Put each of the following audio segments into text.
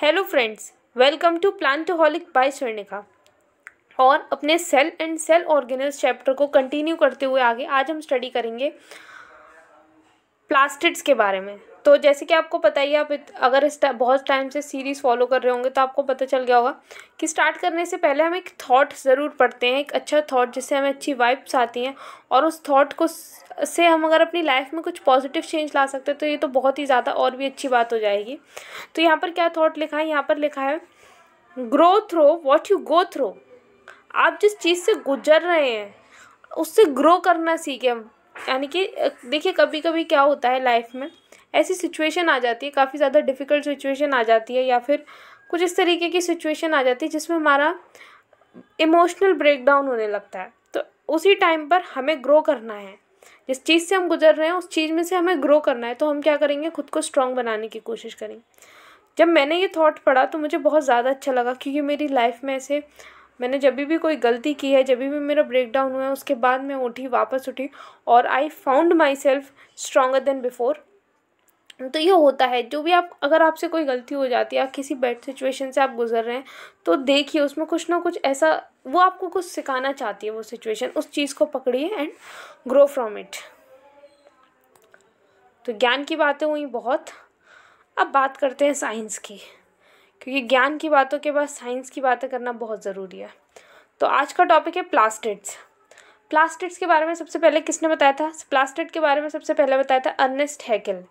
Hello friends, welcome to Plantoholic by Swarnika. और अपने cell and cell organelles chapter को continue करते हुए आगे आज हम स्टडी करेंगे प्लास्टिड्स के बारे में। तो जैसे कि आपको पता ही है, आप अगर बहुत टाइम से सीरीज़ फॉलो कर रहे होंगे तो आपको पता चल गया होगा कि स्टार्ट करने से पहले हम एक थॉट ज़रूर पढ़ते हैं, एक अच्छा थॉट जिससे हमें अच्छी वाइब्स आती हैं, और उस थॉट को से हम अगर अपनी लाइफ में कुछ पॉजिटिव चेंज ला सकते हैं तो ये तो बहुत ही ज़्यादा और भी अच्छी बात हो जाएगी। तो यहाँ पर क्या थॉट लिखा है? यहाँ पर लिखा है grow through what you go through. आप जिस चीज़ से गुजर रहे हैं उससे ग्रो करना सीखें। यानी कि देखिए, कभी कभी क्या होता है लाइफ में, ऐसी सिचुएशन आ जाती है, काफ़ी ज़्यादा डिफ़िकल्ट सिचुएशन आ जाती है, या फिर कुछ इस तरीके की सिचुएशन आ जाती है जिसमें हमारा इमोशनल ब्रेकडाउन होने लगता है। तो उसी टाइम पर हमें ग्रो करना है। जिस चीज़ से हम गुजर रहे हैं उस चीज़ में से हमें ग्रो करना है। तो हम क्या करेंगे? खुद को स्ट्रॉन्ग बनाने की कोशिश करेंगे। जब मैंने ये थॉट पढ़ा तो मुझे बहुत ज़्यादा अच्छा लगा, क्योंकि मेरी लाइफ में ऐसे मैंने जब भी कोई गलती की है, जब भी मेरा ब्रेक डाउन हुआ है, उसके बाद मैं वापस उठी और I found my self stronger than before. तो ये होता है, जो भी अगर आपसे कोई गलती हो जाती है, किसी बैड सिचुएशन से आप गुजर रहे हैं, तो देखिए उसमें कुछ ना कुछ ऐसा, वो आपको कुछ सिखाना चाहती है वो सिचुएशन। उस चीज़ को पकड़िए एंड ग्रो फ्रॉम इट। तो ज्ञान की बातें हुई बहुत, अब बात करते हैं साइंस की, क्योंकि ज्ञान की बातों के बाद साइंस की बातें करना बहुत ज़रूरी है। तो आज का टॉपिक है प्लास्टिड्स। प्लास्टिड्स के बारे में सबसे पहले किसने बताया था? प्लास्टिड के बारे में सबसे पहले बताया था अर्नेस्ट हैकेल।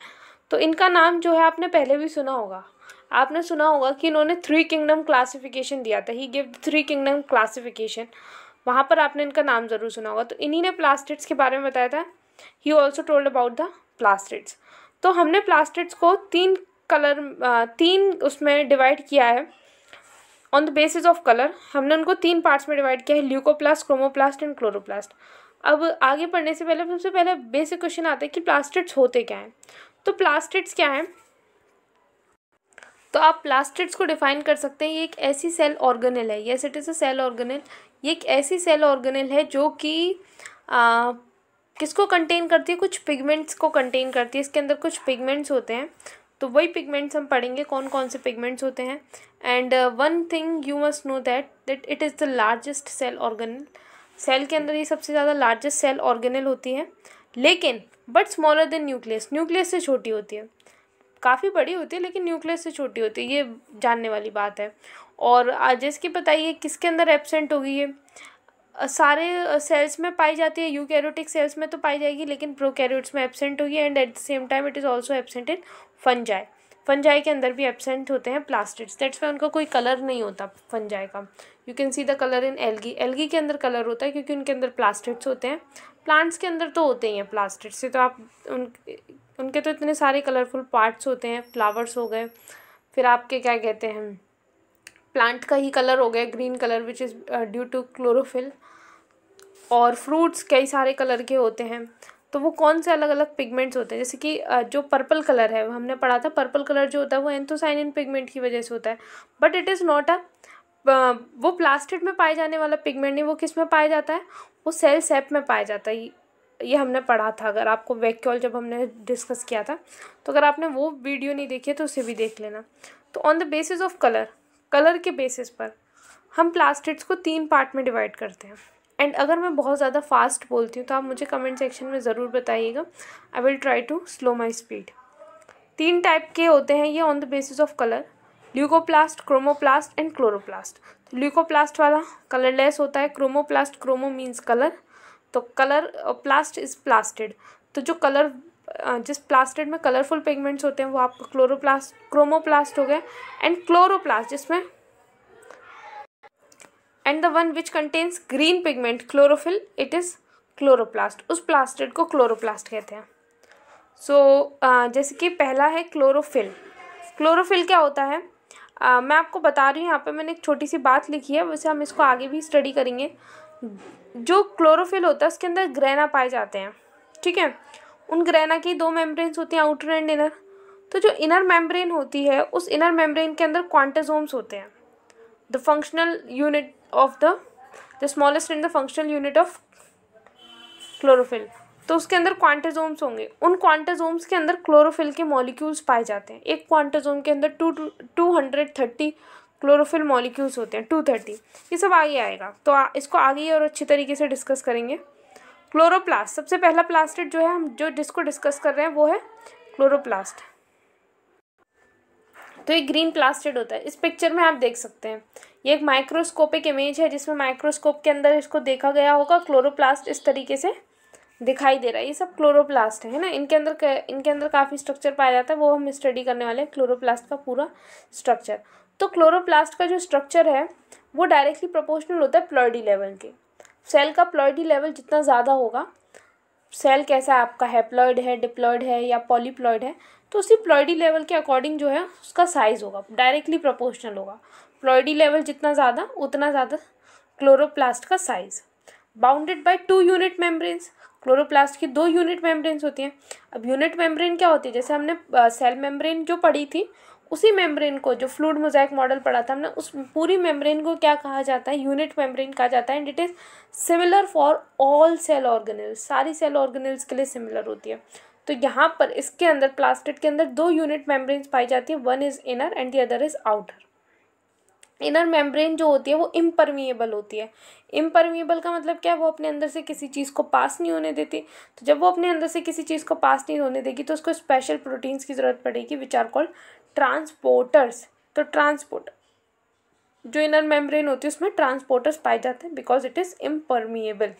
तो इनका नाम जो है आपने पहले भी सुना होगा। आपने सुना होगा कि इन्होंने 3 किंगडम क्लासिफिकेशन दिया था। ही गिव 3 किंगडम क्लासिफिकेशन। वहाँ पर आपने इनका नाम ज़रूर सुना होगा। तो इन्हीं ने प्लास्टिड्स के बारे में बताया था। He also told about the plastids. तो हमने प्लास्टिड्स को तीन उसमें डिवाइड किया है on the basis of colour. हमने उनको 3 पार्ट्स में डिवाइड किया है, ल्यूकोप्लास्ट, क्रोमोप्लास्ट एंड क्लोरोप्लास्ट। अब आगे पढ़ने से पहले सबसे पहले बेसिक क्वेश्चन आता है कि प्लास्टिड्स होते क्या हैं। तो प्लास्टिड्स क्या हैं? तो आप प्लास्टिड्स को डिफाइन कर सकते हैं, ये एक ऐसी सेल ऑर्गेनेल है। Yes, it is a cell organelle. ये एक ऐसी सेल ऑर्गेनेल है जो कि किसको कंटेन करती है? कुछ पिगमेंट्स को कंटेन करती है। इसके अंदर कुछ पिगमेंट्स होते हैं, तो वही पिगमेंट्स हम पढ़ेंगे कौन कौन से पिगमेंट्स होते हैं। And one thing you must know that it is the largest cell organelle. Cell के अंदर ये सबसे ज़्यादा लार्जेस्ट सेल ऑर्गेनेल होती है, लेकिन but smaller than nucleus. Nucleus से छोटी होती है, काफ़ी बड़ी होती है लेकिन न्यूक्लियस से छोटी होती है, ये जानने वाली बात है। और जैसे कि बताइए किसके अंदर एब्सेंट होगी? ये सारे सेल्स में पाई जाती है। यूकैरियोटिक सेल्स में तो पाई जाएगी, लेकिन प्रोकैरियोट्स में एब्सेंट होगी। And at the same time it is also absent in fungi. Fungi के अंदर भी एब्सेंट होते हैं प्लास्टिड्स। दैट्स वाई उनका कोई कलर नहीं होता फंजाई का। You can see the colour in algae. Algae के अंदर कलर होता है क्योंकि उनके अंदर प्लास्टिड्स होते हैं। प्लांट्स के अंदर तो होते ही हैं प्लास्टिड्स से, तो आप उनके तो इतने सारे कलरफुल पार्ट्स होते हैं। फ्लावर्स हो गए, फिर आपके क्या कहते हैं, प्लांट का ही कलर हो गया green colour, which is due to chlorophyll. और फ्रूट्स कई सारे कलर के होते हैं। तो वो कौन से अलग अलग पिगमेंट्स होते हैं? जैसे कि जो पर्पल कलर है, हमने पढ़ा था, पर्पल कलर जो होता है वो एंथोसाइनिन पिगमेंट की वजह से होता है। बट इट इज़ नॉट वो प्लास्टिड में पाए जाने वाला पिगमेंट नहीं। वो किस में पाया जाता है? वो सेल सेप में पाया जाता है। ये हमने पढ़ा था, अगर आपको वैक्यूल जब हमने डिस्कस किया था, तो अगर आपने वो वीडियो नहीं देखी है तो उसे भी देख लेना। तो on the basis of colour के बेसिस पर हम प्लास्टिड्स को 3 पार्ट में डिवाइड करते हैं। एंड अगर मैं बहुत ज़्यादा फास्ट बोलती हूँ तो आप मुझे कमेंट सेक्शन में ज़रूर बताइएगा। I will try to slow my speed. 3 type के होते हैं ये on the basis of colour, leucoplast, chromoplast and chloroplast. तो ल्यूकोप्लास्ट वाला कलरलेस होता है। क्रोमोप्लास्ट, क्रोमो मीन्स कलर, तो कलर, प्लास्ट इज प्लास्टिड। तो जो कलर, जिस प्लास्टिड में कलरफुल पिगमेंट्स होते हैं वो आपका क्रोमोप्लास्ट हो गया। एंड क्लोरोप्लास्ट जिसमें and the one which contains green pigment chlorophyll, it is chloroplast. उस प्लास्टिड को क्लोरोप्लास्ट कहते हैं। सो जैसे कि पहला है क्लोरोफिल। क्लोरोफिल क्या होता है? मैं आपको बता रही हूँ, यहाँ पे मैंने एक छोटी सी बात लिखी है, वैसे हम इसको आगे भी स्टडी करेंगे। जो क्लोरोफिल होता है उसके अंदर ग्रेना पाए जाते हैं, ठीक है। उन ग्रेना की 2 मेम्ब्रेन्स होती हैं, आउटर एंड इनर। तो जो इनर मेम्ब्रेन होती है, उस इनर मेम्ब्रेन के अंदर क्वांटोसोम्स होते हैं। The functional unit of the smallest and the functional unit of chlorophyll. तो उसके अंदर क्वांटोसोम्स होंगे, उन क्वांटोसोम्स के अंदर क्लोरोफिल के मॉलिक्यूल्स पाए जाते हैं। एक क्वांटोसोम के अंदर 230 क्लोरोफिल मॉलिक्यूल्स होते हैं, 230। ये सब आगे आएगा, तो इसको आगे और अच्छी तरीके से डिस्कस करेंगे। क्लोरोप्लास्ट, सबसे पहला प्लास्टिड जो है हम जिसको डिस्कस कर रहे हैं वो है क्लोरोप्लास्ट। तो एक ग्रीन प्लास्टिड होता है। इस पिक्चर में आप देख सकते हैं, ये एक माइक्रोस्कोपिक इमेज है जिसमें माइक्रोस्कोप के अंदर इसको देखा गया होगा। क्लोरोप्लास्ट इस तरीके से दिखाई दे रहा है, ये सब क्लोरोप्लास्ट है ना। इनके अंदर काफ़ी स्ट्रक्चर पाया जाता है, वो हम स्टडी करने वाले हैं, क्लोरोप्लास्ट का पूरा स्ट्रक्चर। तो क्लोरोप्लास्ट का जो स्ट्रक्चर है वो डायरेक्टली प्रोपोर्शनल होता है प्लॉइडी लेवल के। सेल का प्लॉइडी लेवल जितना ज़्यादा होगा, सेल कैसा आपका हैप्लॉइड है, डिप्लॉइड है या पॉलीप्लॉइड है, तो उसी प्लॉइडी लेवल के अकॉर्डिंग जो है उसका साइज़ होगा, डायरेक्टली प्रोपोर्शनल होगा। प्लॉइडी लेवल जितना ज़्यादा उतना ज़्यादा क्लोरोप्लास्ट का size. Bounded by 2 unit membranes, chloroplast की 2 यूनिट मेम्ब्रेन्स होती हैं। अब यूनिट मेम्ब्रेन क्या होती है, जैसे हमने सेल मेम्ब्रेन जो पढ़ी थी, उसी मेम्ब्रेन को, जो फ्लूइड मोज़ाइक मॉडल पढ़ा था हमने, उस पूरी मेम्ब्रेन को क्या कहा जाता है, यूनिट मेम्ब्रेन कहा जाता है। And it is similar for all cell organelles, सारी सेल ऑर्गेनेल्स के लिए सिमिलर होती है। तो यहाँ पर इसके अंदर प्लास्टिड के अंदर 2 यूनिट मेम्ब्रेन्स पाई जाती है, one is inner and the other is outer. Inner membrane जो होती है वो इम्परमिएबल होती है। इम्परमिएबल का मतलब क्या है, वो अपने अंदर से किसी चीज़ को पास नहीं होने देती। तो जब वो अपने अंदर से किसी चीज़ को पास नहीं होने देगी तो उसको स्पेशल प्रोटीन्स की ज़रूरत पड़ेगी विच आर कॉल्ड ट्रांसपोर्टर्स। तो ट्रांसपोर्टर जो इनर मेम्ब्रेन होती है उसमें ट्रांसपोर्टर्स पाए जाते हैं बिकॉज इट इज़ इम्परमिएबल।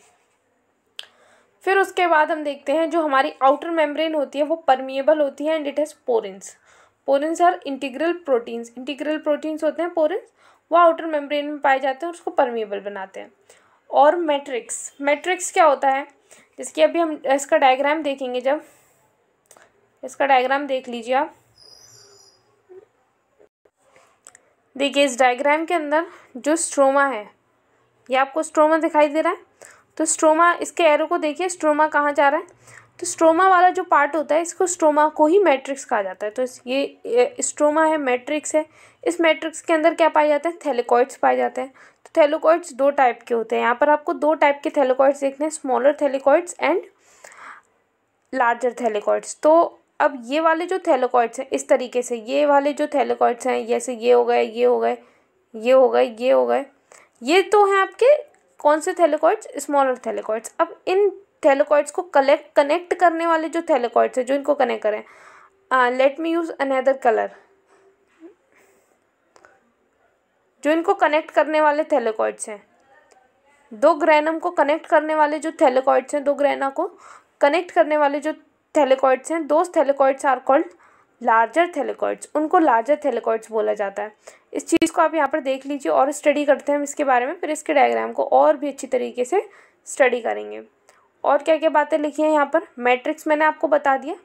फिर उसके बाद हम देखते हैं जो हमारी आउटर मेम्ब्रेन होती है वो परमिएबल होती है and it has porins. Porins are integral proteins, integral proteins होते हैं पोरेंस, वो आउटर मेम्ब्रेन में पाए जाते हैं और उसको परमिएबल बनाते हैं। और मैट्रिक्स, मैट्रिक्स क्या होता है, जिसकी अभी हम इसका डायग्राम देखेंगे। जब इसका डायग्राम देख लीजिए आप, देखिए इस डायग्राम के अंदर जो स्ट्रोमा है, ये आपको स्ट्रोमा दिखाई दे रहा है। तो स्ट्रोमा, इसके एरो को देखिए, स्ट्रोमा कहाँ जा रहा है, तो स्ट्रोमा वाला जो पार्ट होता है इसको स्ट्रोमा को ही मैट्रिक्स कहा जाता है। तो ये स्ट्रोमा है, मैट्रिक्स है। इस मैट्रिक्स के अंदर क्या पाए जाते हैं, थैलेकॉइड्स पाए जाते हैं। तो थैलेकॉइड्स 2 टाइप के होते हैं, यहाँ पर आपको 2 टाइप के थैलेकॉइड्स देखने हैं, स्मॉलर थैलेकॉइड्स एंड लार्जर थैलेकॉइड्स। तो अब ये वाले जो थैलेकॉइड्स हैं इस तरीके से, ये वाले जो थैलेकॉइड्स हैं जैसे ये हो गए, ये हो गए, ये हो गए, ये हो गए, ये तो हैं आपके कौन से थैलेकॉइड्स, स्मॉलर थैलेकॉइड्स। अब इन थैलेकॉइड्स को कनेक्ट करने वाले जो थैलेकॉइड्स हैं, जो इनको कनेक्ट करें, let me use another colour, जो इनको कनेक्ट करने वाले थैलेकॉइड्स हैं, 2 ग्रेनम को कनेक्ट करने वाले जो थैलेकॉइड्स हैं, 2 ग्रेना को कनेक्ट करने वाले जो थैलेकॉइड्स हैं, those thylakoids are called larger thylakoids, उनको लार्जर थैलेकॉइड्स बोला जाता है। इस चीज़ को आप यहाँ पर देख लीजिए और स्टडी करते हैं हम इसके बारे में, फिर इसके डायग्राम को और भी अच्छी तरीके से स्टडी करेंगे। और क्या क्या बातें लिखी हैं यहाँ पर, मैट्रिक्स मैंने आपको बता दिया,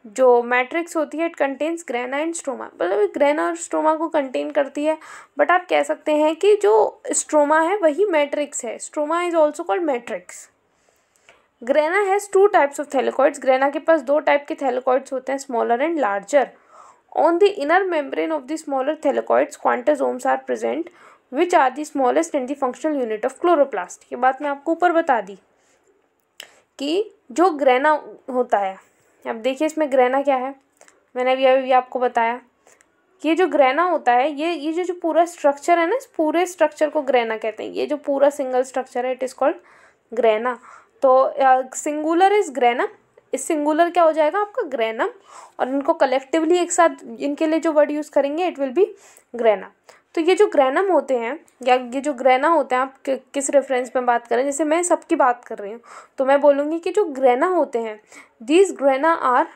जो मैट्रिक्स होती है it contains grana and stroma, मतलब ग्रेना और स्ट्रोमा को कंटेन करती है। बट आप कह सकते हैं कि जो स्ट्रोमा है वही मैट्रिक्स है, stroma is also called matrix. Grana has 2 types of thylakoids, grana के पास 2 टाइप के थैलेकॉइड्स होते हैं, smaller and larger. On the inner membrane of the smaller thylakoids quantosomes are present which are the smallest in the functional unit of chloroplast. ये बात मैं आपको ऊपर बता दी कि जो ग्रेना होता है, अब देखिए इसमें ग्रेना क्या है, मैंने अभी आपको बताया कि ये जो ग्रेना होता है, ये जो पूरा स्ट्रक्चर है ना, इस पूरे स्ट्रक्चर को ग्रेना कहते हैं। ये जो पूरा सिंगल स्ट्रक्चर है इट इज़ कॉल्ड ग्रेना। तो सिंगुलर इज ग्रेनम, इस सिंगुलर क्या हो जाएगा आपका ग्रेनम, और इनको कलेक्टिवली एक साथ इनके लिए जो वर्ड यूज़ करेंगे इट विल बी ग्रेना। तो ये जो ग्रेनम होते हैं या ये जो ग्रेना होते हैं, आप किस रेफरेंस में बात करें, जैसे मैं सबकी बात कर रही हूँ तो मैं बोलूँगी कि जो ग्रेना होते हैं, दीज ग्रेना आर,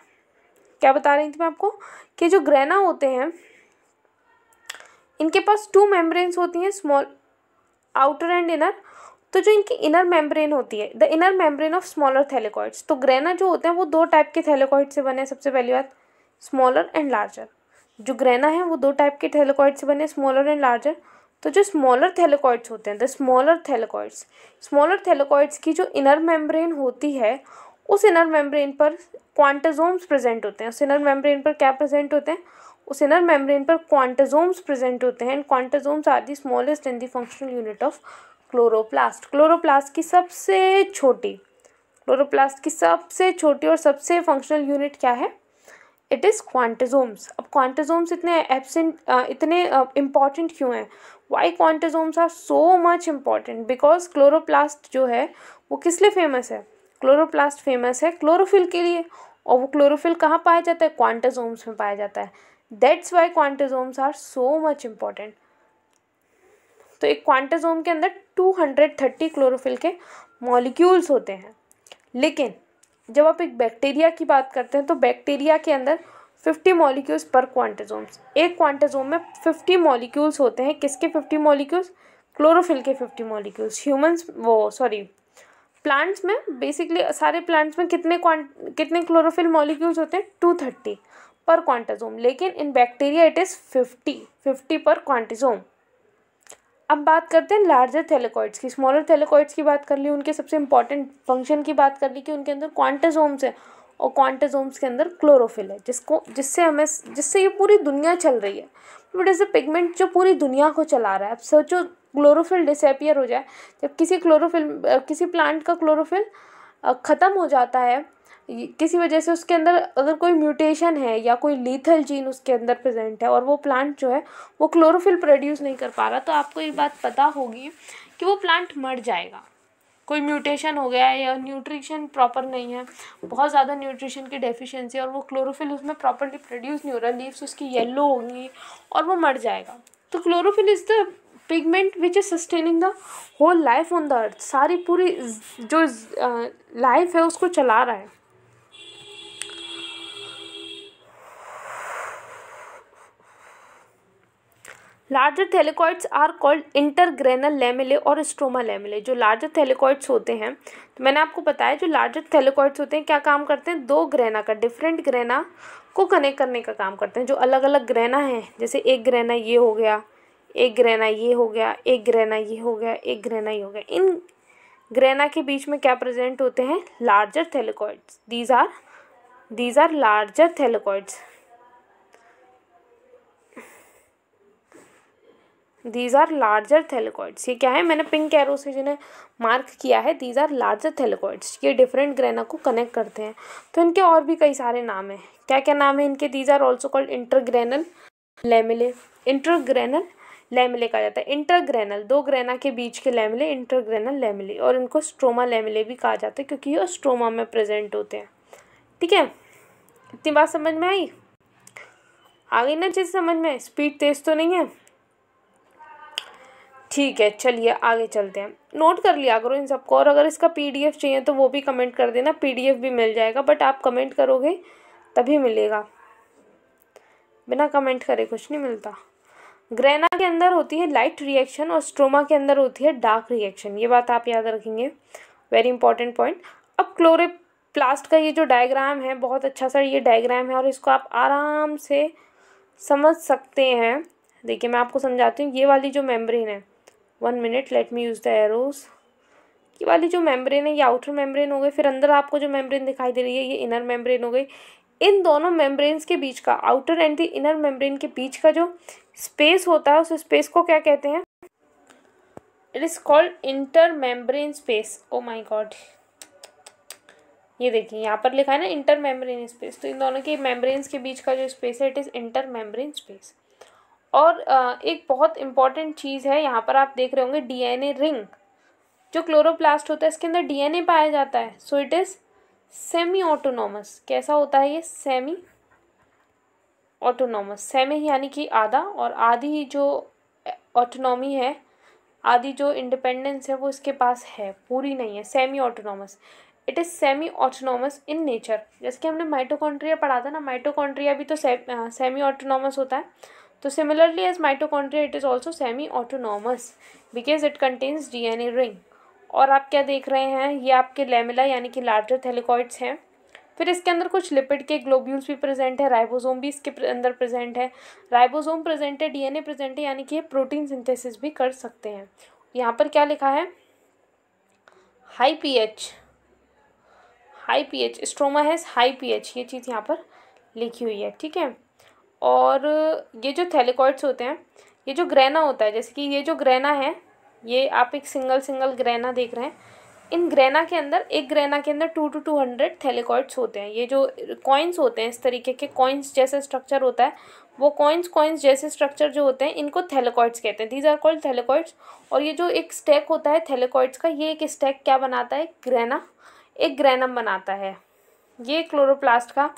क्या बता रही थी मैं आपको, कि जो ग्रेना होते हैं इनके पास 2 मेम्ब्रेन्स होती हैं, स्मॉल आउटर एंड इनर। तो जो इनकी इनर मेम्ब्रेन होती है, the inner membrane of smaller थैलेकॉइड्स, तो ग्रेना जो होते हैं वो 2 टाइप के थैलेकॉइड से बने हैं। सबसे पहली बात स्मॉलर एंड लार्जर, जो ग्रेना है वो 2 टाइप के थैलेकॉइड से बने, स्मॉलर एंड लार्जर। तो जो स्मॉलर थैलेकॉइड्स होते हैं, द स्मॉलर थैलेकॉइड्स, स्मॉलर थैलेकॉइड्स की जो इनर मेम्ब्रेन होती है उस इनर मेम्ब्रेन पर क्वांटोसोम्स प्रेजेंट होते हैं। उस इनर मेम्ब्रेन पर क्या प्रेजेंट होते हैं, उस इनर मेम्ब्रेन पर क्वांटोसोम्स प्रेजेंट होते हैं। And quantosomes are the smallest in the functional unit of chloroplast. Chloroplast की सबसे छोटी क्लोरोप्लास्ट की सबसे छोटी और सबसे फंक्शनल यूनिट क्या है? It is quantosomes. अब क्वांटोसोम्स इतने इतने इम्पॉर्टेंट क्यों हैं? Why quantosomes are so much important? Because chloroplast जो है वो किस लिए फेमस है? क्लोरोप्लास्ट फेमस है क्लोरोफिल के लिए, और वो क्लोरोफिल कहाँ पाया जाता है? क्वांटोसोम्स में पाया जाता है। That's why quantosomes are so much important. तो एक क्वांटोसोम के अंदर 230 क्लोरोफिल के मॉलिक्यूल्स होते हैं, लेकिन जब आप एक बैक्टीरिया की बात करते हैं तो बैक्टीरिया के अंदर 50 मॉलिक्यूल्स पर क्वांटोसोम्स। एक क्वांटोसोम में 50 मॉलिक्यूल्स होते हैं। किसके 50 मॉलिक्यूल्स? क्लोरोफिल के 50 मॉलिक्यूल्स। प्लांट्स में बेसिकली सारे प्लांट्स में कितने क्लोरोफिल मॉलिक्यूल्स होते हैं? 230 पर क्वांटोसोम, लेकिन इन बैक्टीरिया इट इज़ 50 पर क्वांटोसोम। अब बात करते हैं लार्जर थैलेकॉइड्स की। स्मॉलर थैलेकॉइड्स की बात कर ली, उनके सबसे इंपॉर्टेंट फंक्शन की बात कर ली कि उनके अंदर क्वांटोसोम्स है और क्वांटोसोम्स के अंदर क्लोरोफिल है, जिससे ये पूरी दुनिया चल रही है। बट एज ए पिगमेंट जो पूरी दुनिया को चला रहा है। अब सोचो क्लोरोफिल डिसअपियर हो जाए, जब किसी प्लांट का क्लोरोफिल ख़त्म हो जाता है किसी वजह से, उसके अंदर अगर कोई म्यूटेशन है या कोई लीथल जीन उसके अंदर प्रेजेंट है और वो प्लांट जो है वो क्लोरोफिल प्रोड्यूस नहीं कर पा रहा, तो आपको एक बात पता होगी कि वो प्लांट मर जाएगा। कोई म्यूटेशन हो गया है या न्यूट्रिशन प्रॉपर नहीं है, बहुत ज़्यादा न्यूट्रिशन की डेफिशिएंसी, और वो क्लोरोफिल उसमें प्रॉपरली प्रोड्यूस नहीं हो रहा, लीव्स उसकी येलो होंगी और वो मर जाएगा। तो chlorophyll is the pigment which is sustaining the whole life on the earth. सारी पूरी जो लाइफ है उसको चला रहा है। Larger thylakoids are called intergranal lamellae और स्ट्रोमा लैमेले। जो लार्जर थैलेकॉइड्स होते हैं, तो मैंने आपको बताया जो लार्जर थैलेकॉइड्स होते हैं क्या काम करते हैं? दो ग्रेना का, डिफरेंट ग्रेना को कनेक्ट करने का काम करते हैं। जो अलग अलग ग्रेना हैं, जैसे एक ग्रेना ये हो गया, एक ग्रेना ये हो गया, एक ग्रेना ये हो गया, एक ग्रेना ये हो गया, इन ग्रेना के बीच में क्या प्रेजेंट होते हैं? Larger thylakoids. These are larger thylakoids. These are larger thylakoids. ये क्या है? मैंने पिंक एरो से जिन्हें मार्क किया है, दीज आर लार्जर थैलेकॉइड्स। ये डिफरेंट ग्रेना को कनेक्ट करते हैं। तो इनके और भी कई सारे नाम हैं। क्या क्या नाम है इनके? These are also called intergranal lamellae. Intergranal lamellae कहा जाता है। इंटरग्रेनल, दो ग्रेना के बीच के लैमेले इंटरग्रेनल लैमेले, और इनको स्ट्रोमा लैमेले भी कहा जाता है क्योंकि ये स्ट्रोमा में प्रेजेंट होते हैं। ठीक है, इतनी बात समझ में आई? आ गई ना चीज़ समझ में? स्पीड तेज तो नहीं है? ठीक है, चलिए आगे चलते हैं। नोट कर लिया करो इन सबको, और अगर इसका पीडीएफ चाहिए तो वो भी कमेंट कर देना, पीडीएफ भी मिल जाएगा, बट आप कमेंट करोगे तभी मिलेगा, बिना कमेंट करे कुछ नहीं मिलता। ग्रेना के अंदर होती है लाइट रिएक्शन और स्ट्रोमा के अंदर होती है डार्क रिएक्शन। ये बात आप याद रखेंगे, वेरी इंपॉर्टेंट पॉइंट। अब क्लोरोप्लास्ट का ये जो डायग्राम है, बहुत अच्छा सा ये डायग्राम है और इसको आप आराम से समझ सकते हैं। देखिए मैं आपको समझाती हूँ। ये वाली जो मेम्ब्रेन है, 1 minute, let me use the arrows. ये वाली जो मेम्ब्रेन है ये आउटर मेम्ब्रेन हो गई, फिर अंदर आपको जो मेम्ब्रेन दिखाई दे रही है ये इनर मेम्ब्रेन हो गई। इन दोनों मेम्ब्रेन्स के बीच का, outer and the inner membrane के बीच का जो स्पेस होता है, उस स्पेस को क्या कहते हैं? It is called inter membrane space. Oh my God, ये देखिए यहाँ पर लिखा है ना इंटर मेम्ब्रेन स्पेस। तो इन दोनों के मेम्ब्रेन्स के बीच का जो स्पेस है it is inter membrane space. और एक बहुत इंपॉर्टेंट चीज़ है, यहाँ पर आप देख रहे होंगे डीएनए रिंग। जो क्लोरोप्लास्ट होता है इसके अंदर डीएनए पाया जाता है। So it is semi autonomous. कैसा होता है ये? Semi autonomous. सेमी यानी कि आधा, और आधी जो ऑटोनॉमी है, आधी जो इंडिपेंडेंस है वो इसके पास है, पूरी नहीं है। Semi autonomous, it is semi autonomous in nature. जैसे कि हमने माइटोकॉन्ड्रिया पढ़ा था ना, माइटोकॉन्ड्रिया भी तो सेमी ऑटोनॉमस होता है। तो similarly as mitochondria it is also semi autonomous because it contains DNA ring. और आप क्या देख रहे हैं? ये आपके लैमेला यानी कि लार्जर थैलेकॉइड्स हैं। फिर इसके अंदर कुछ लिपिड के ग्लोब्यूल्स भी प्रेजेंट है, राइबोसोम भी इसके अंदर प्रेजेंट है। राइबोसोम प्रेजेंट है, डीएनए प्रेजेंट है, यानी कि ये प्रोटीन सिंथेसिस भी कर सकते हैं। यहाँ पर क्या लिखा है? High pH, high pH, stroma has high pH, ये चीज़ यहाँ पर लिखी हुई है। ठीक है, और ये जो थैलेकॉइड्स होते हैं, ये जो ग्रेना होता है, जैसे कि ये जो ग्रेना है, ये आप एक सिंगल ग्रेना देख रहे हैं, इन ग्रेना के अंदर, एक ग्रेना के अंदर 2 to 200 थैलेकॉइड्स होते हैं। ये जो कॉइन्स होते हैं, इस तरीके के कॉइन्स जैसे स्ट्रक्चर होता है, वो कॉइन्स जैसे स्ट्रक्चर जो होते हैं इनको थैलेकॉइड्स कहते हैं। These are called thylakoids. और ये जो एक स्टैक होता है थैलेकॉइड्स का, ये एक स्टैक क्या बनाता है, ग्रेना, एक ग्रेनम बनाता है। ये क्लोरोप्लास्ट का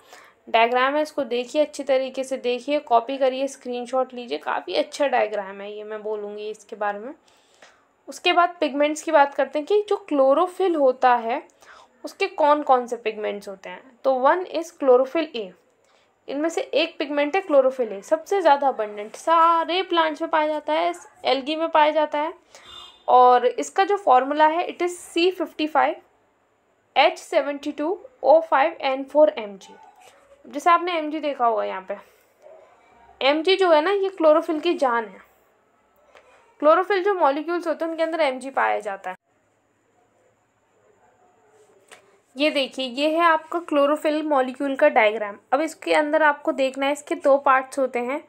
डायग्राम है, इसको देखिए अच्छी तरीके से देखिए, कॉपी करिए, स्क्रीनशॉट लीजिए, काफ़ी अच्छा डायग्राम है ये, मैं बोलूँगी इसके बारे में। उसके बाद पिगमेंट्स की बात करते हैं कि जो क्लोरोफिल होता है उसके कौन कौन से पिगमेंट्स होते हैं। तो वन इज़ क्लोरोफिल ए। इनमें से एक पिगमेंट है क्लोरोफिल ए, सबसे ज़्यादा अबंडेंट, सारे प्लांट्स में पाया जाता है, एल्गी में पाया जाता है। और इसका जो फॉर्मूला है इट इज़ C55H72O5N4Mg। जैसे आपने Mg देखा होगा यहाँ पे, Mg जो है ना, ये क्लोरोफिल की जान है। क्लोरोफिल जो मॉलिक्यूल्स होते हैं उनके अंदर Mg पाया जाता है। ये देखिए, ये है आपका क्लोरोफिल मॉलिक्यूल का डायग्राम। अब इसके अंदर आपको देखना है, इसके दो पार्ट्स होते हैं।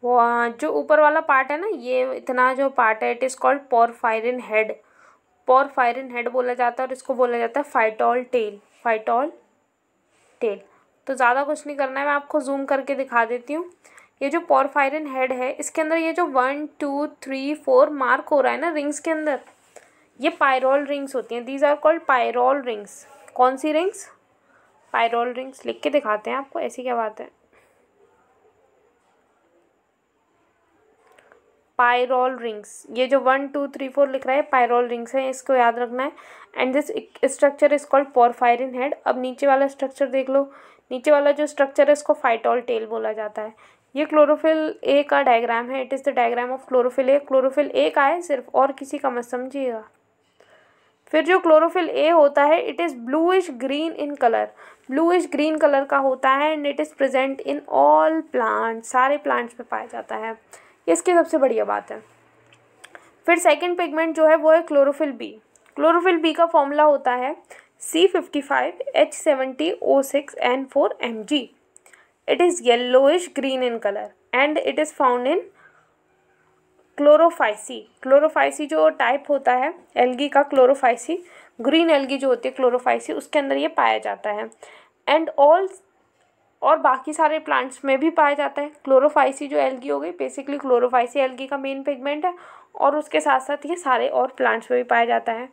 वो जो ऊपर वाला पार्ट है ना, ये इतना जो पार्ट है, it is called porphyrin head. Porphyrin head बोला जाता है और इसको बोला जाता है फाइटोल टेल। Phytol tell. तो ज़्यादा कुछ नहीं करना है, मैं आपको जूम करके दिखा देती हूँ। ये जो पोरफायरिन हेड है, इसके अंदर ये जो 1 2 3 4 मार्क हो रहा है ना रिंग्स के अंदर, ये पायरोल रिंग्स होती हैं। These are called pyrrole rings. कौन सी रिंग्स, पायरोल रिंग्स। लिख के दिखाते हैं आपको, ऐसी क्या बात है, पायरोल रिंग्स। ये जो 1 2 3 4 लिख रहा है पायरोल रिंग्स है, इसको याद रखना है। And this structure is called porphyrin head. अब नीचे वाला स्ट्रक्चर देख लो, नीचे वाला जो स्ट्रक्चर है इसको फाइटोल टेल बोला जाता है। ये क्लोरोफिल ए का डायग्राम है, it is the diagram of chlorophyll A. Chlorophyll A का है सिर्फ, और किसी का मत समझिएगा। फिर जो क्लोरोफिल ए होता है it is bluish green in colour, bluish green colour का होता है। And it is present in all plants, सारे प्लांट्स में पाया जाता है। ये इसकी सबसे बढ़िया बात है। फिर सेकंड पिगमेंट जो है वो है क्लोरोफिल बी। क्लोरोफिल बी का फॉर्मूला होता है C55H70O6N4Mg। It is yellowish green in colour and it is found in Chlorophyceae. Chlorophyceae जो टाइप होता है एल्गी का, क्लोरोफाइसी, ग्रीन एल्गी जो होती है क्लोरोफाइसी, उसके अंदर ये पाया जाता है। एंड ऑल, और बाकी सारे प्लांट्स में भी पाया जाता है। क्लोरोफाइसी जो एल्गी हो गई, बेसिकली क्लोरोफाइसी एल्गी का मेन पिगमेंट है, और उसके साथ साथ ये सारे और प्लांट्स में भी पाया जाता है।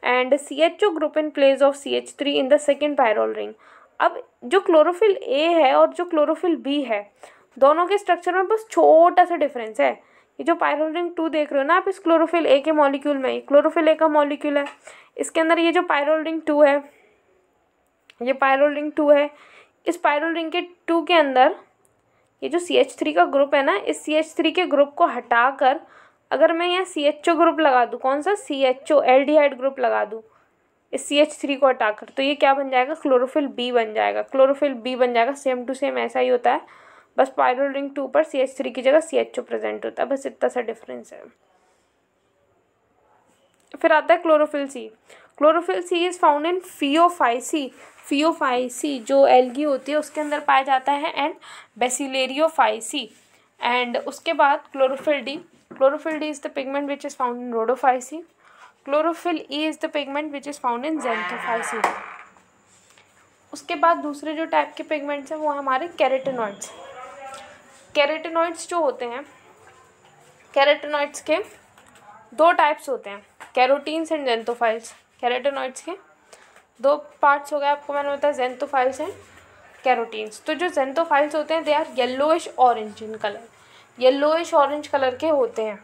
And CHO group in place of CH3 in the second pyrrole ring. अब जो क्लोरोफिल ए है और जो क्लोरोफिल बी है, दोनों के स्ट्रक्चर में बस छोटा सा डिफरेंस है। ये जो पायरोल रिंग 2 देख रहे हो ना आप, इस क्लोरोफिल ए के मॉलिक्यूल में, क्लोरोफिल ए का मॉलिक्यूल है, इसके अंदर ये जो पायरोल रिंग 2 है, ये पायरोल रिंग 2 है। इस पायरोल रिंग के 2 के अंदर ये जो CH3 का ग्रुप है ना, इस CH3 के ग्रुप को हटाकर अगर मैं यहाँ CHO ग्रुप लगा दूँ, कौन सा, CHO एल्डिहाइड ग्रुप लगा दूँ इस CH3 को हटाकर, तो ये क्या बन जाएगा, क्लोरोफिल बी बन जाएगा। क्लोरोफिल बी बन जाएगा, सेम टू सेम ऐसा ही होता है, बस पायरोल रिंग 2 पर CH3 की जगह CHO प्रेजेंट होता है, बस इतना सा डिफरेंस है। फिर आता है chlorophyll C. Chlorophyll C is found in Phaeophyceae. Phaeophyceae जो एल्गी होती है उसके अंदर पाया जाता है, एंड बेसिलेरियोफाइसी। एंड उसके बाद chlorophyll D. Chlorophyll D is the pigment which is found in Rhodophyceae. Chlorophyll E is the pigment which is found in Xanthophyceae. उसके बाद दूसरे जो टाइप के पिगमेंट्स हैं वो हमारे कैरोटेनॉइड्स। कैरोटेनॉइड्स जो होते हैं, कैरोटेनॉइड्स के 2 टाइप्स होते हैं, कैरोटीन्स एंड ज़ैंथोफाइल्स। कैरोटेनॉइड्स के 2 पार्ट्स हो गए, आपको मैंने बताया, ज़ैंथोफाइल्स एंड कैरोटीन्स। तो जो ज़ैंथोफाइल्स होते हैं they are yellowish orange in colour, yellowish orange colour के होते हैं,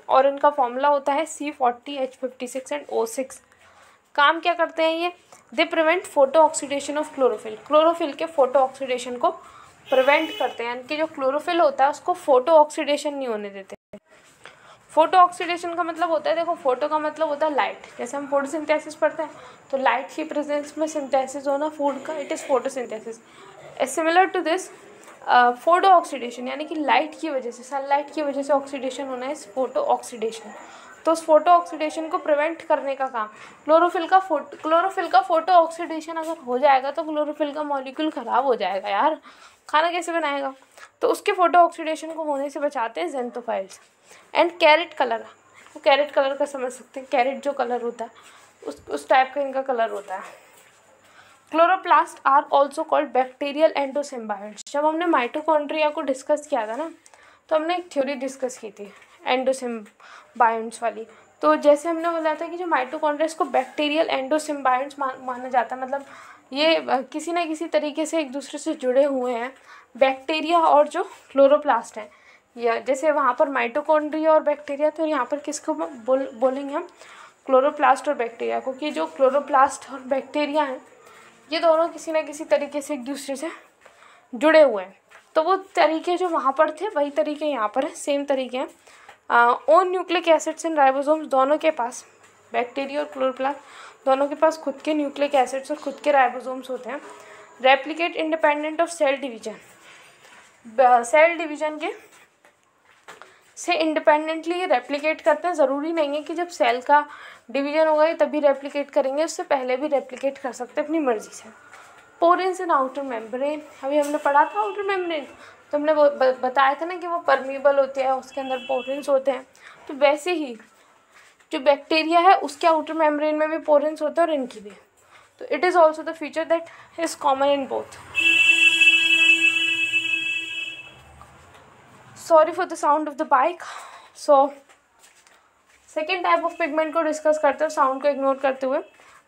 और इनका फॉर्मूला होता है C40H56 एंड O6। काम क्या करते हैं ये, they prevent photo oxidation of chlorophyll. Chlorophyll के फोटो ऑक्सीडेशन को प्रिवेंट करते हैं, यानी कि जो क्लोरोफिल होता है उसको फोटो ऑक्सीडेशन नहीं होने देते। फोटो ऑक्सीडेशन का मतलब होता है, देखो फोटो का मतलब होता है लाइट, जैसे हम फोटोसिंथेसिस पढ़ते हैं तो लाइट की प्रेजेंस में सिंथेसिस होना फूड का, it is photosynthesis. Similar to this photo oxidation, यानी कि लाइट की वजह से, सनलाइट की वजह से ऑक्सीडेशन होना है, फोटो ऑक्सीडेशन। तो उस फोटो ऑक्सीडेशन को प्रिवेंट करने का काम क्लोरोफिल का फोटो ऑक्सीडेशन अगर हो जाएगा तो क्लोरोफिल का मॉलिक्यूल ख़राब हो जाएगा यार, खाना कैसे बनाएगा, तो उसके फोटो ऑक्सीडेशन को होने से बचाते हैं ज़ैंथोफाइल्स। एंड कैरेट कलर, वो कैरेट कलर का समझ सकते हैं, कैरेट जो कलर होता है उस टाइप का इनका कलर होता है। Chloroplasts are also called bacterial endosymbionts. जब हमने माइटोकॉन्ड्रिया को डिस्कस किया था ना, तो हमने एक थ्योरी डिस्कस की थी एंडोसिम्बायोट्स वाली। तो जैसे हमने बोला था कि जो माइटोकॉन्ड्रिया इसको बैक्टीरियल एंडोसिम्बायोट्स माना जाता है, मतलब ये किसी न किसी तरीके से एक दूसरे से जुड़े हुए हैं, बैक्टीरिया और जो क्लोरोप्लास्ट हैं। या जैसे वहाँ पर माइटोकॉन्ड्रिया और बैक्टीरिया, तो यहाँ पर किसको बोलेंगे हम, क्लोरोप्लास्ट और बैक्टीरिया को, कि जो क्लोरोप्लास्ट और बैक्टीरिया हैं ये दोनों किसी न किसी तरीके से एक दूसरे से जुड़े हुए हैं। तो वो तरीके जो वहाँ पर थे वही तरीके यहाँ पर है, सेम तरीके हैं। ओन न्यूक्लिक एसिड्स इन राइबोसोम्स, दोनों के पास, बैक्टीरिया और क्लोरोप्लास्ट दोनों के पास खुद के न्यूक्लिक एसिड्स और खुद के राइबोसोम्स होते हैं। Replicate independent of cell division, cell division के से इंडिपेंडेंटली ये रेप्लिकेट करते हैं। ज़रूरी नहीं है कि जब सेल का डिवीजन होगा ये तभी रेप्लिकेट करेंगे, उससे पहले भी रेप्लिकेट कर सकते हैं अपनी मर्जी से। पोरेंस इन आउटर मेम्ब्रेन, अभी हमने पढ़ा था आउटर मेम्ब्रेन, तो हमने वो बताया था ना कि वो परमीबल होते हैं, उसके अंदर पोरेंस होते हैं। तो वैसे ही जो बैक्टीरिया है उसके आउटर मेम्ब्रेन में भी पोरेंस होते हैं और इनकी भी। तो it is also the feature that is common in both. Sorry for the sound of the bike. So second type of pigment को डिस्कस करते हैं साउंड को इग्नोर करते हुए।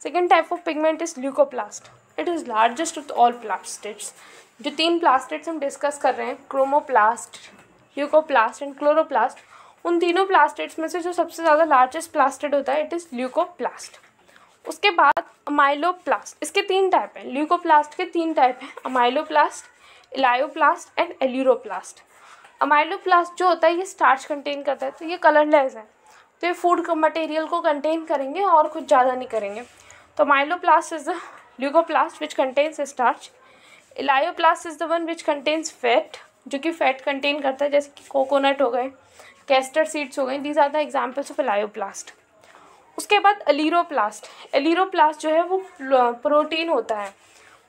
Second type of pigment is leucoplast. It is largest of all plastids. जो 3 plastids हम discuss कर रहे हैं, क्रोमोप्लास्ट, ल्यूकोप्लास्ट एंड क्लोरोप्लास्ट, उन तीनों प्लास्टिड्स में से जो सबसे ज़्यादा लार्जेस्ट प्लास्टिड होता है इट इज़ ल्यूकोप्लास्ट। उसके बाद अमाइलोप्लास्ट, इसके 3 टाइप हैं, ल्यूकोप्लास्ट के 3 टाइप हैं, amyloplast, elaioplast and aleuroplast. Amyloplast जो होता है ये स्टार्च कंटेन करता है, तो ये कलरलेस है, तो ये फूड मटेरियल को कंटेन करेंगे और कुछ ज़्यादा नहीं करेंगे। तो amyloplast is the leucoplast which contains starch. Elaioplast is the one which contains fat, जो कि फैट कंटेन करता है, जैसे कि कोकोनट हो गए, कैस्टर सीड्स हो गए, these are the examples of elaioplast. उसके बाद एलीरोप्लास्ट। एलीरोप्लास्ट जो है वो प्रोटीन होता है,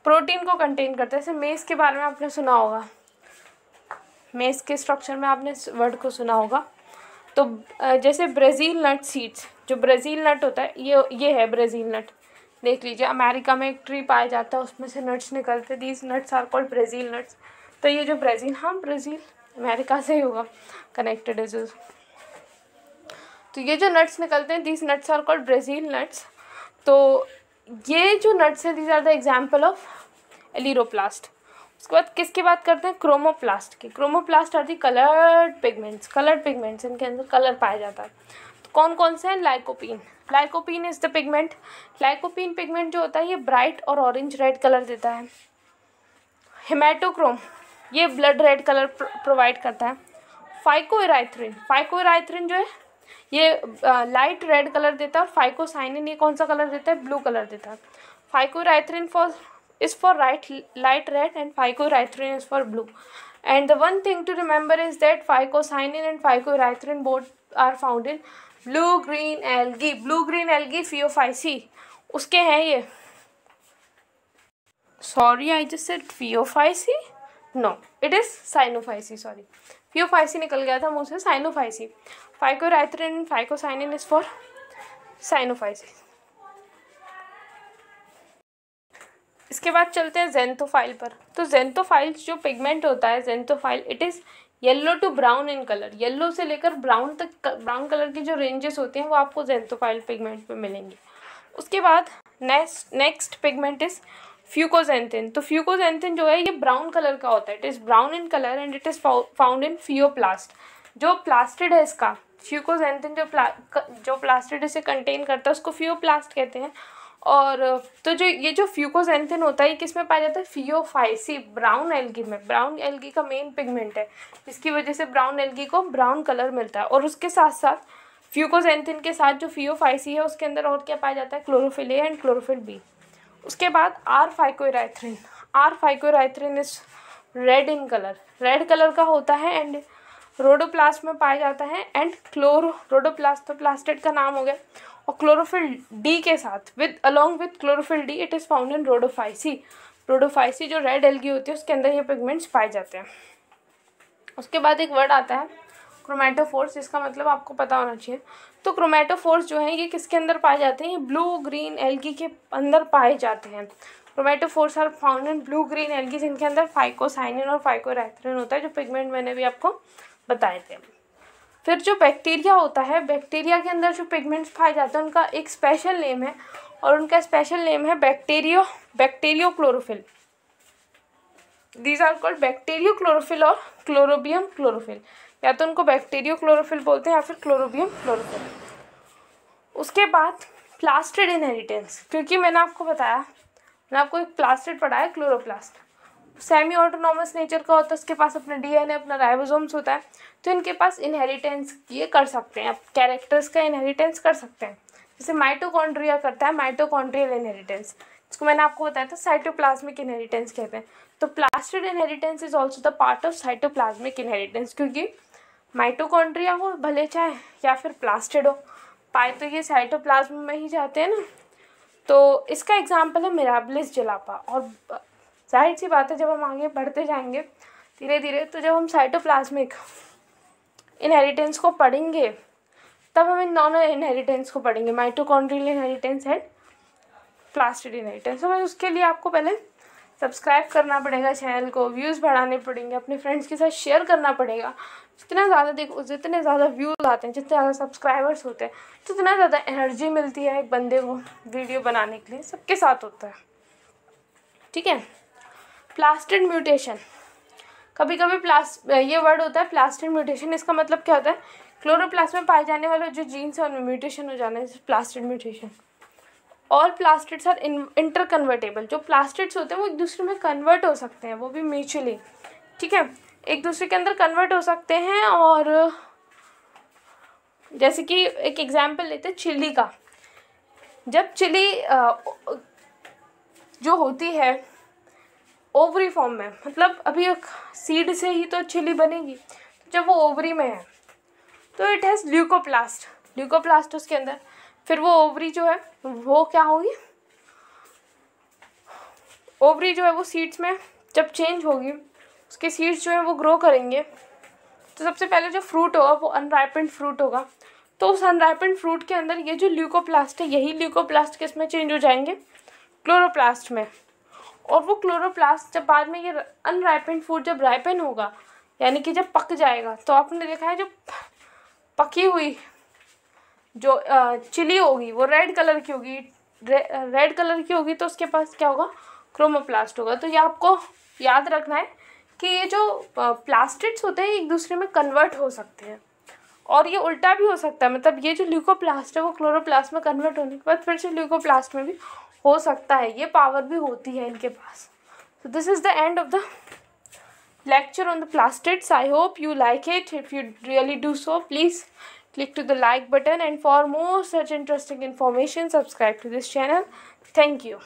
प्रोटीन को कंटेन करता है। जैसे मेज़ के बारे में आपने सुना होगा, मेज़ के स्ट्रक्चर में आपने वर्ड को सुना होगा। तो जैसे ब्राज़ील नट सीड्स, जो ब्राज़ील नट होता है ये है ब्राज़ील नट, देख लीजिए अमेरिका में एक ट्री पाया जाता है, उसमें से नट्स निकलते, these nuts are called Brazil nuts. तो ये जो ब्राज़ील, हाँ ब्राज़ील अमेरिका से ही होगा, कनेक्टेड इज। तो ये जो नट्स निकलते हैं these nuts are called Brazil nuts. तो ये जो नट्स हैं these are the example of aleuroplast. उसके बाद किसकी बात करते हैं, क्रोमोप्लास्ट की। Chromoplast are the coloured pigments, coloured pigments, इनके अंदर कलर पाया जाता है। तो कौन कौन से हैं, lycopene. Lycopene is the pigment, lycopene pigment जो होता है ये ब्राइट और ऑरेंज रेड कलर देता है। हेमाटोक्रोम, ये ब्लड रेड कलर प्रोवाइड करता है। फाइकोइराइथ्रिन, फाइकोइराइथ्रिन जो है ये लाइट रेड कलर देता है। और फाइकोसाइनिन ये कौन सा कलर देता है, ब्लू कलर देता है। फाइकोइराइथ्रिन is for light red and phycoerythrin is for blue. And the one thing to remember is that phycocyanin and phycoerythrin both are found in blue green algae. Blue green algae Phaeophyceae उसके हैं ये, sorry I just said Phaeophyceae, no it is Cyanophyceae, sorry Phaeophyceae निकल गया था मुँह से, Cyanophyceae। Phycoerythrin and phycocyanin is for Cyanophyceae। इसके बाद चलते हैं ज़ेंथोफाइल पर। तो ज़ेंथोफाइल्स जो पिगमेंट होता है xanthophyll, it is yellow to brown in colour, yellow से लेकर ब्राउन तक, ब्राउन कलर की जो रेंजेस होती हैं वो आपको ज़ेंथोफाइल पिगमेंट में मिलेंगी। उसके बाद नेक्स्ट पिगमेंट इज़ फ्यूकोजेंथिन। तो फ्यूकोजेंथिन जो है ये ब्राउन कलर का होता है, it is brown in colour and it is found in phaeoplast. जो प्लास्टिड है इसका, फ्यूकोजेंथिन जो प्लास्टिड इसे कंटेन करता है उसको फियोप्लास्ट कहते हैं। और तो जो ये जो फ्यूकोजेंथिन होता है ये किस में पाया जाता है, फियोफाइसी, ब्राउन एल्गी में। ब्राउन एल्गी का मेन पिगमेंट है, जिसकी वजह से ब्राउन एल्गी को ब्राउन कलर मिलता है। और उसके साथ साथ फ्यूकोजेंथिन के साथ जो फियोफाइसी है उसके अंदर और क्या पाया जाता है, chlorophyll A and chlorophyll B. उसके बाद R phycoerythrin. R phycoerythrin is red in colour, red colour का होता है एंड रोडोप्लास्ट में पाया जाता है। एंड रोडोप्लास्ट तो प्लास्टिड का नाम हो गया। और क्लोरोफिल डी के साथ along with chlorophyll D it is found in Rhodophyceae. Rhodophyceae जो रेड एल्गी होती है उसके अंदर ये पिगमेंट्स पाए जाते हैं। उसके बाद एक वर्ड आता है क्रोमेटोफोर्स, जिसका मतलब आपको पता होना चाहिए। तो क्रोमेटोफोर्स जो हैं ये किसके अंदर पाए जाते हैं, ये ब्लू ग्रीन एल्गी के अंदर पाए जाते हैं। Chromatophores are found in blue green algae जिनके अंदर फाइकोसाइनिन और फाइकोरैथ्रिन होता है, जो पिगमेंट मैंने भी आपको बताए थे। फिर जो बैक्टीरिया होता है, बैक्टीरिया के अंदर जो पिगमेंट्स पाए जाते हैं उनका एक स्पेशल नेम है, और उनका स्पेशल नेम है bacteriochlorophyll. These are called bacteriochlorophyll और क्लोरोबियम क्लोरोफिल, या तो उनको बैक्टीरियोक्लोरोफिल बोलते हैं या फिर क्लोरोबियम क्लोरोफिल। उसके बाद प्लास्टिड इनहेरिटेंस, क्योंकि मैंने आपको बताया, मैंने आपको एक प्लास्टिड पढ़ाया, क्लोरोप्लास्ट सेमी ऑटोनॉमस नेचर का होता है, उसके पास अपना डीएनए, अपना राइबोसोम्स होता है, तो इनके पास इनहेरिटेंस ये कर सकते हैं, आप कैरेक्टर्स का इनहेरिटेंस कर सकते हैं, जैसे माइटोकॉन्ड्रिया करता है माइटोकॉन्ड्रियल इनहेरिटेंस, जिसको मैंने आपको बताया था साइटोप्लाज्मिक इनहेरिटेंस कहते हैं। तो plastid inheritance is also the part of cytoplasmic inheritance, क्योंकि माइटोकॉन्ड्रिया हो भले चाहे या फिर प्लास्टिड हो, पाए तो ये साइटोप्लाज्म में ही जाते हैं ना। तो इसका एग्जाम्पल है मिराबिलिस जलापा। और जाहिर सी बात है, जब हम आगे बढ़ते जाएंगे धीरे धीरे, तो जब हम साइटोप्लाज्मिक इनहेरिटेंस को पढ़ेंगे तब हम इन दोनों इनहेरिटेंस को पढ़ेंगे, mitochondrial inheritance and plastid inheritance. तो उसके लिए आपको पहले सब्सक्राइब करना पड़ेगा चैनल को, व्यूज़ बढ़ाने पड़ेंगे, अपने फ्रेंड्स के साथ शेयर करना पड़ेगा। जितना ज़्यादा देखो, जितने ज़्यादा व्यूज़ आते हैं, जितने ज़्यादा सब्सक्राइबर्स होते हैं, तो उतना ज़्यादा एनर्जी मिलती है एक बंदे को वीडियो बनाने के लिए। सबके साथ होता है, ठीक है। प्लास्टिड म्यूटेशन, कभी कभी ये वर्ड होता है प्लास्टिड म्यूटेशन, इसका मतलब क्या होता है, क्लोरोप्लास्ट में पाए जाने वाले जो जीन्स है उनमें म्यूटेशन हो जाना है, plastid mutation. All plastids are inter convertible, जो प्लास्टिड्स होते हैं वो एक दूसरे में कन्वर्ट हो सकते हैं, वो भी म्यूचुअली, ठीक है, एक दूसरे के अंदर कन्वर्ट हो सकते हैं। और जैसे कि एक एग्जांपल लेते हैं चिली का, जब चिली जो होती है ओवरी फॉर्म में, मतलब अभी एक सीड से ही तो चिली बनेगी, जब वो ओवरी में है तो इट हैज़ ल्यूकोप्लास्ट उसके अंदर, फिर वो ओवरी जो है वो क्या होगी, ओवरी जो है वो सीड्स में जब चेंज होगी, उसके सीड्स जो है वो ग्रो करेंगे, तो सबसे पहले जो फ्रूट होगा वो अनराइपेंड फ्रूट होगा। तो उस अनराइपेंड फ्रूट के अंदर ये जो ल्यूकोप्लास्ट है, यही ल्यूकोप्लास्ट किस में चेंज हो जाएंगे, क्लोरोप्लास्ट में। और वो क्लोरोप्लास्ट जब बाद में ये अनराइपेंड फ्रूट जब राइपन होगा, यानी कि जब पक जाएगा, तो आपने देखा है जो पकी हुई जो चिली होगी वो रेड कलर की होगी, रेड कलर की होगी, तो उसके पास क्या होगा, क्रोमोप्लास्ट होगा। तो ये आपको याद रखना है कि ये जो प्लास्टिड्स होते हैं एक दूसरे में कन्वर्ट हो सकते हैं, और ये उल्टा भी हो सकता है, मतलब ये जो ल्यूकोप्लास्ट है वो क्लोरोप्लास्ट में कन्वर्ट होने के बाद फिर से ल्यूकोप्लास्ट में भी हो सकता है, ये पावर भी होती है इनके पास। So this is the end of the lecture on the plastids. I hope you like it. If you really do so, please click to the like button, and for more such interesting information, subscribe to this channel. Thank you.